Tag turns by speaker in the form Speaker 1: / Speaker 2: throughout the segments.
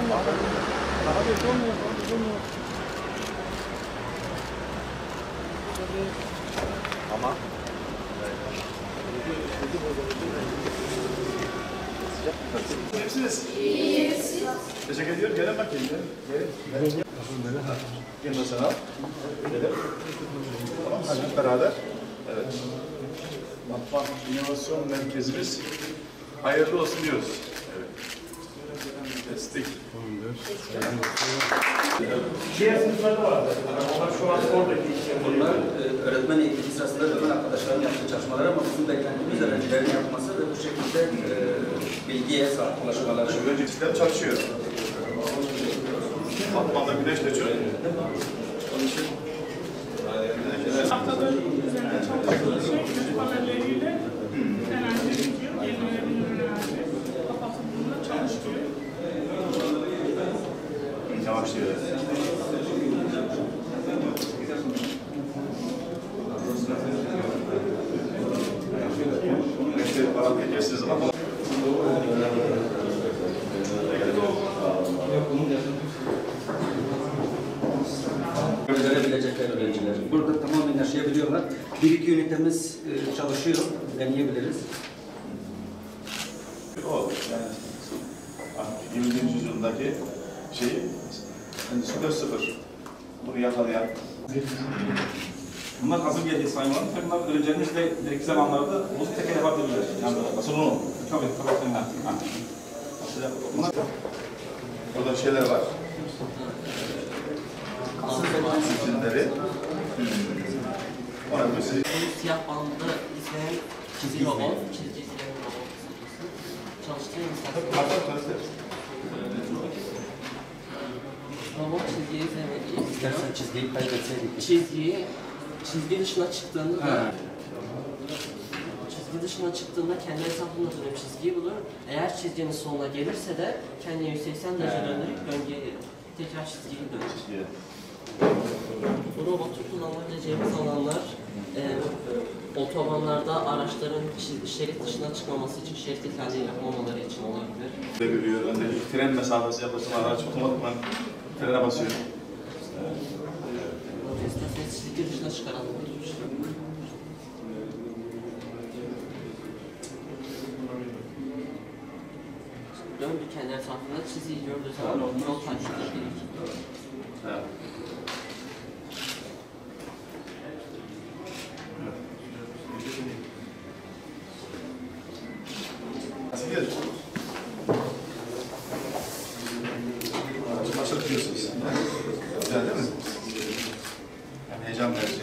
Speaker 1: Ama İyisiniz? İyiyiz. Teşekkür ediyorum. Gelin bakayım. Gelin. Gelin sana. Gelin. Tamam, hadi beraber. Evet. Matbaa İnovasyon Merkezimiz hayırlı olsun diyoruz. Evet. Destek.
Speaker 2: Diğer sınıflarda vardı. Onlar şu an oradaki işler.
Speaker 3: Bunlar öğretmen eğitimi sırasında öğretmen arkadaşların yaptığı çalışmalar ama bizim beklentimiz öğrencilerin yapması ve bu şekilde bilgiye sahip ulaşmaları.
Speaker 1: Önce sistem çalışıyor. Batman'da güneş de çok. Onun için
Speaker 4: haftada üzerine çalıştığı şey güç panelleriyle enerji üretiyor, yenilenebilir enerji kapatıldığında çalışıyor.
Speaker 1: yavaşlıyor. Güneşleri falan geçeceğiz ama
Speaker 3: Görebilecekler öğrenciler. Burada tamamen yaşayabiliyorlar. Bir iki ünitemiz çalışıyor. Deneyebiliriz.
Speaker 1: o yani 20. yüzyıldaki şeyi Endüstri 4.0 bunu yakalayan.
Speaker 5: Bunlar hazır geldiği saymalar. Bunlar öğrencilerin işte ileriki zamanlarda bozuk teker yapabilirler. Yani
Speaker 1: Nasıl onu?
Speaker 5: tabii tabii.
Speaker 1: Bunlar burada şeyler var. Zincirleri. Ona göre
Speaker 6: Siyah bandı izleyen çizgi robot, çizgi izleyen robot çalıştığı insan. Robot çizgiyi izlemediği,
Speaker 3: İstersen çizgiyi kaydetseydik.
Speaker 6: çizgi dışına çıktığında kendi hesabında dönüp çizgiyi bulur. Eğer çizginin sonuna gelirse de kendini 180 derece döndürüp döngüye tekrar çizgiyi dönür. Bu robotu kullanabileceğimiz alanlar otobanlarda araçların şerit dışına çıkmaması için şerit ihlali yapmamaları için olabilir.
Speaker 1: görüyor. Öndeki tren mesafesi yaklaşım araç otomatikman frene basıyor.
Speaker 6: İsterseniz çizgi dışına çıkaralım. Döndü kendi etrafında çizgiyi gördüğü zaman yol takip gerekir.
Speaker 1: Evet. Nasıl gidiyor? Başladık diyorsunuz. Güzel değil mi? Hem heyecan verici,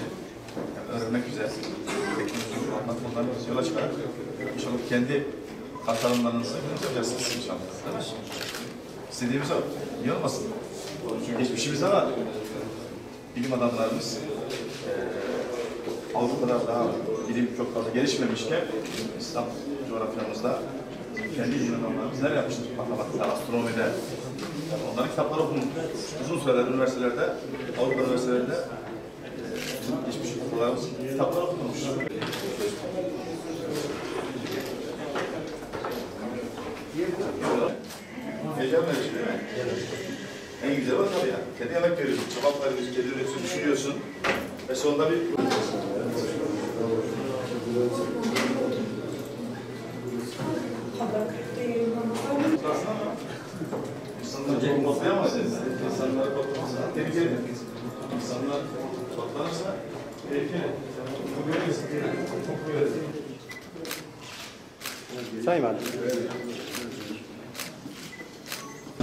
Speaker 1: hem öğrenmek güzel. Teknolojik anlatımlarını yola çıkarak inşallah kendi tasarımlarınızı yapacaksınız inşallah. Değil mi? İstediğimiz o. Niye olmasın? Çünkü geçmişimiz ama bilim adamlarımız Avrupa'da daha bilim çok fazla gelişmemişken İslam coğrafyamızda kendi bilim adamlarımız neler yapmıştır? Matematikte, astronomide. Yani onların kitapları okunmuş. Uzun süreler üniversitelerde, Avrupa üniversitelerinde bizim geçmiş okullarımız kitapları okunmuş. Heyecan verici değil mi? En güzel o tabii ya. Kendi yemek veriyorsun, çabuk veriyorsun, kendi üretiyorsun, düşünüyorsun. Ve sonunda bir... İnsanlar toplayamaz. İnsanlar toplaması tehlikeli. İnsanlar toplanırsa tehlikeli. Bu görüyorsun.
Speaker 2: Sayın Valim.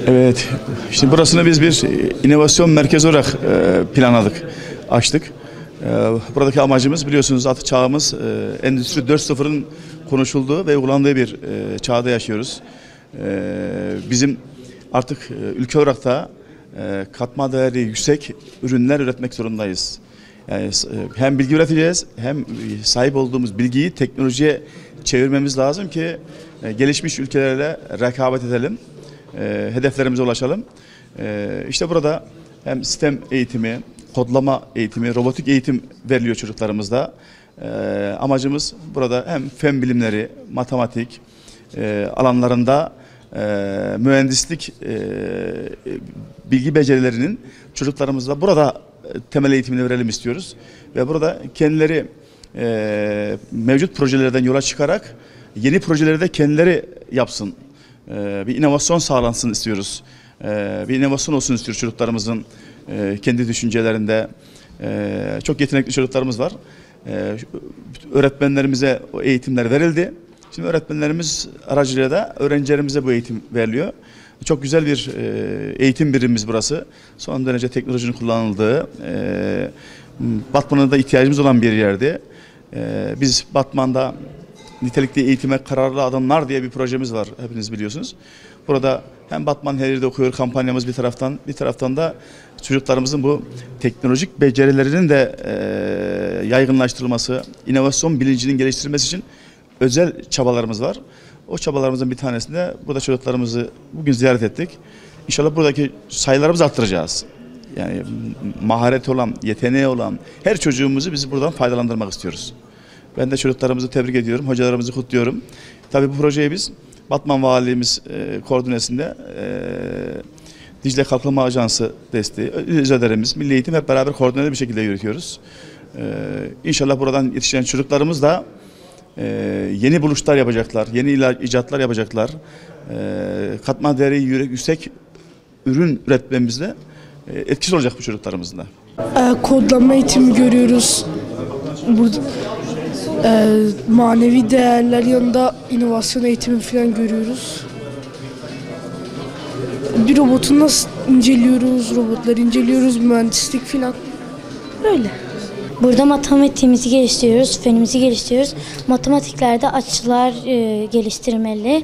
Speaker 1: Evet, şimdi burasını biz bir inovasyon merkezi olarak planladık, açtık. Buradaki amacımız biliyorsunuz artık çağımız Endüstri 4.0'ın konuşulduğu ve uygulandığı bir çağda yaşıyoruz. Bizim artık ülke olarak da katma değeri yüksek ürünler üretmek zorundayız. Yani hem bilgi üreteceğiz hem sahip olduğumuz bilgiyi teknolojiye çevirmemiz lazım ki gelişmiş ülkelerle rekabet edelim. Hedeflerimize ulaşalım. İşte burada hem sistem eğitimi, kodlama eğitimi, robotik eğitim veriliyor çocuklarımızda. Amacımız burada hem fen bilimleri, matematik alanlarında mühendislik bilgi becerilerinin çocuklarımızla burada temel eğitimini verelim istiyoruz. Ve burada kendileri mevcut projelerden yola çıkarak yeni projeleri de kendileri yapsın. Bir inovasyon sağlansın istiyoruz. Bir inovasyon olsun istiyoruz çocuklarımızın kendi düşüncelerinde. Çok yetenekli çocuklarımız var. Öğretmenlerimize o eğitimler verildi. Şimdi öğretmenlerimiz aracılığıyla da öğrencilerimize bu eğitim veriliyor. Çok güzel bir eğitim birimimiz burası. Son derece teknolojinin kullanıldığı, Batman'da ihtiyacımız olan bir yerdi. Biz Batman'da nitelikli eğitime kararlı adımlar diye bir projemiz var, hepiniz biliyorsunuz. Burada hem Batman her yerde okuyor kampanyamız bir taraftan da çocuklarımızın bu teknolojik becerilerinin de yaygınlaştırılması, inovasyon bilincinin geliştirilmesi için özel çabalarımız var. O çabalarımızın bir tanesinde burada çocuklarımızı bugün ziyaret ettik. İnşallah buradaki sayılarımızı arttıracağız. Yani mahareti olan, yeteneği olan her çocuğumuzu biz buradan faydalandırmak istiyoruz. Ben de çocuklarımızı tebrik ediyorum, hocalarımızı kutluyorum. Tabii bu projeyi biz Batman Valiliğimiz koordinesinde Dicle Kalkınma Ajansı desteği, özellerimiz, Milli Eğitim hep beraber koordineli bir şekilde yürütüyoruz. İnşallah buradan yetişen çocuklarımız da yeni buluşlar yapacaklar, yeni icatlar yapacaklar. Katma değeri yüksek ürün üretmemizde etkisi olacak bu çocuklarımızın da.
Speaker 7: Kodlama eğitimi görüyoruz. Burada manevi değerler yanında inovasyon eğitimi falan görüyoruz. Bir robotu nasıl inceliyoruz, robotları inceliyoruz, mühendislik falan. Böyle.
Speaker 8: Burada matematiğimizi geliştiriyoruz, fenimizi geliştiriyoruz. Matematiklerde açılar geliştirmeli.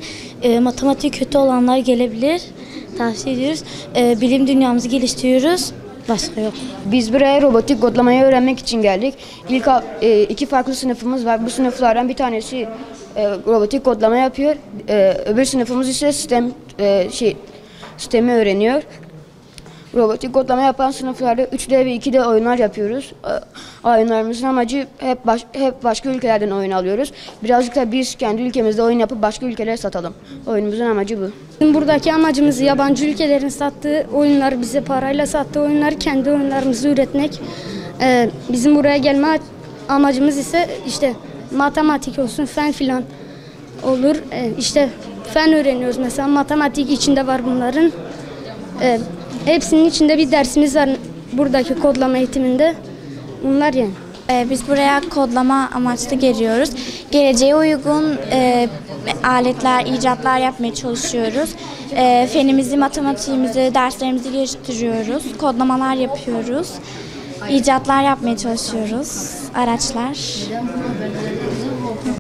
Speaker 8: Matematiği kötü olanlar gelebilir. Tavsiye ediyoruz. Bilim dünyamızı geliştiriyoruz. Başka yok.
Speaker 9: Biz buraya robotik kodlamayı öğrenmek için geldik. İlk iki farklı sınıfımız var. Bu sınıflardan bir tanesi robotik kodlama yapıyor. Öbür sınıfımız ise sistemi öğreniyor. Robotik kodlama yapan sınıflarda 3D ve 2D oyunlar yapıyoruz. Oyunlarımızın amacı hep başka ülkelerden oyun alıyoruz. Birazcık da biz kendi ülkemizde oyun yapıp başka ülkelere satalım. Oyunumuzun amacı bu.
Speaker 8: Bizim buradaki amacımız yabancı ülkelerin sattığı oyunlar, bize parayla sattığı oyunları kendi oyunlarımızı üretmek. Bizim buraya gelme amacımız ise işte matematik olsun, fen filan olur. İşte fen öğreniyoruz mesela, matematik içinde var bunların. Hepsinin içinde bir dersimiz var buradaki kodlama eğitiminde. Bunlar yani.
Speaker 10: Biz buraya kodlama amaçlı geliyoruz. Geleceğe uygun aletler, icatlar yapmaya çalışıyoruz. Fenimizi, matematiğimizi, derslerimizi geliştiriyoruz. Kodlamalar yapıyoruz. İcatlar yapmaya çalışıyoruz. Araçlar.